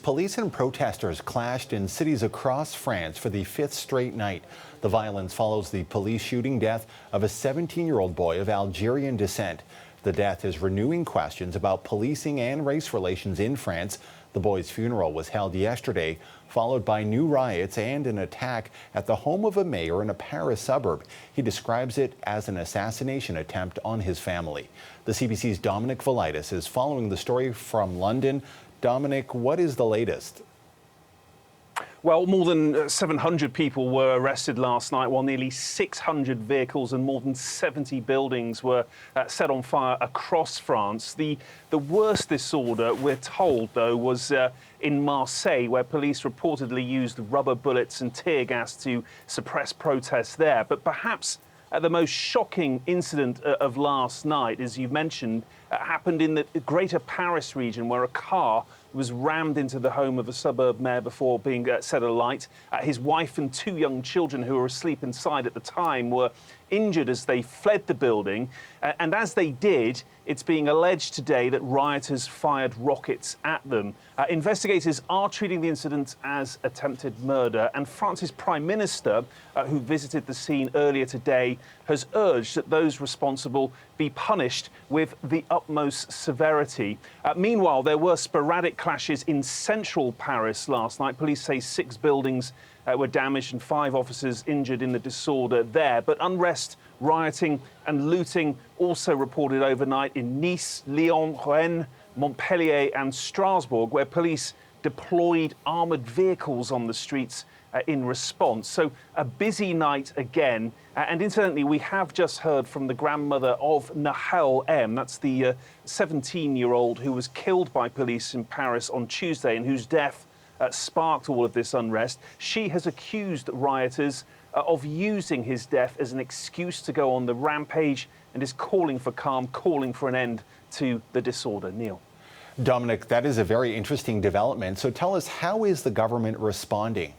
Police and protesters clashed in cities across France for the fifth straight night. The violence follows the police shooting death of a 17-year-old boy of Algerian descent. The death is renewing questions about policing and race relations in France. The boy's funeral was held yesterday, followed by new riots and an attack at the home of a mayor in a Paris suburb. He describes it as an assassination attempt on his family. The CBC's Dominic Velitis is following the story from London. Dominic, what is the latest? Well, more than 700 people were arrested last night, while nearly 600 vehicles and more than 70 buildings were set on fire across France. The worst disorder, we're told, though, was in Marseille, where police reportedly used rubber bullets and tear gas to suppress protests there. But perhaps the most shocking incident of last night, as you mentioned, happened in the greater Paris region, where a car was rammed into the home of a suburb mayor before being set alight. His wife and two young children who were asleep inside at the time were injured as they fled the building. And as they did, it's being alleged today that rioters fired rockets at them. Investigators are treating the incident as attempted murder, and France's Prime Minister, who visited the scene earlier today, has urged that those responsible be punished with the utmost severity. Meanwhile, there were sporadic clashes in central Paris last night. Police say 6 buildings were damaged and 5 officers injured in the disorder there. But unrest, rioting and looting also reported overnight in Nice, Lyon, Rennes, Montpellier and Strasbourg, where police deployed armoured vehicles on the streets in response. So a busy night again. And incidentally, we have just heard from the grandmother of Nahel M. That's the 17-year-old who was killed by police in Paris on Tuesday and whose death sparked all of this unrest. She has accused rioters of using his death as an excuse to go on the rampage and is calling for calm, calling for an end to the disorder. Neil. Dominic, that is a very interesting development. So tell us, how is the government responding?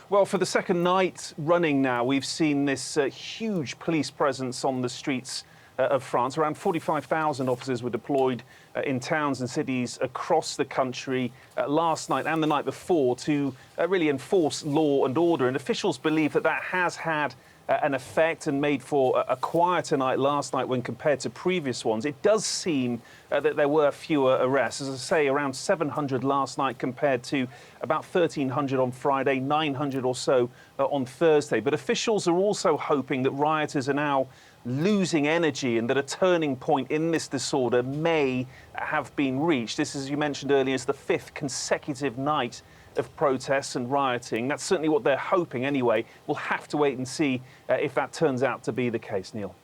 Well, for the second night running now, we've seen this huge police presence on the streets of France. Around 45,000 officers were deployed in towns and cities across the country last night and the night before to really enforce law and order. And officials believe that that has had an effect and made for a quieter night last night when compared to previous ones. It does seem that there were fewer arrests. As I say, around 700 last night compared to about 1,300 on Friday, 900 or so on Thursday. But officials are also hoping that rioters are now losing energy and that a turning point in this disorder may have been reached. This, as you mentioned earlier, is the 5th consecutive night of protests and rioting. That's certainly what they're hoping anyway. We'll have to wait and see if that turns out to be the case, Neil.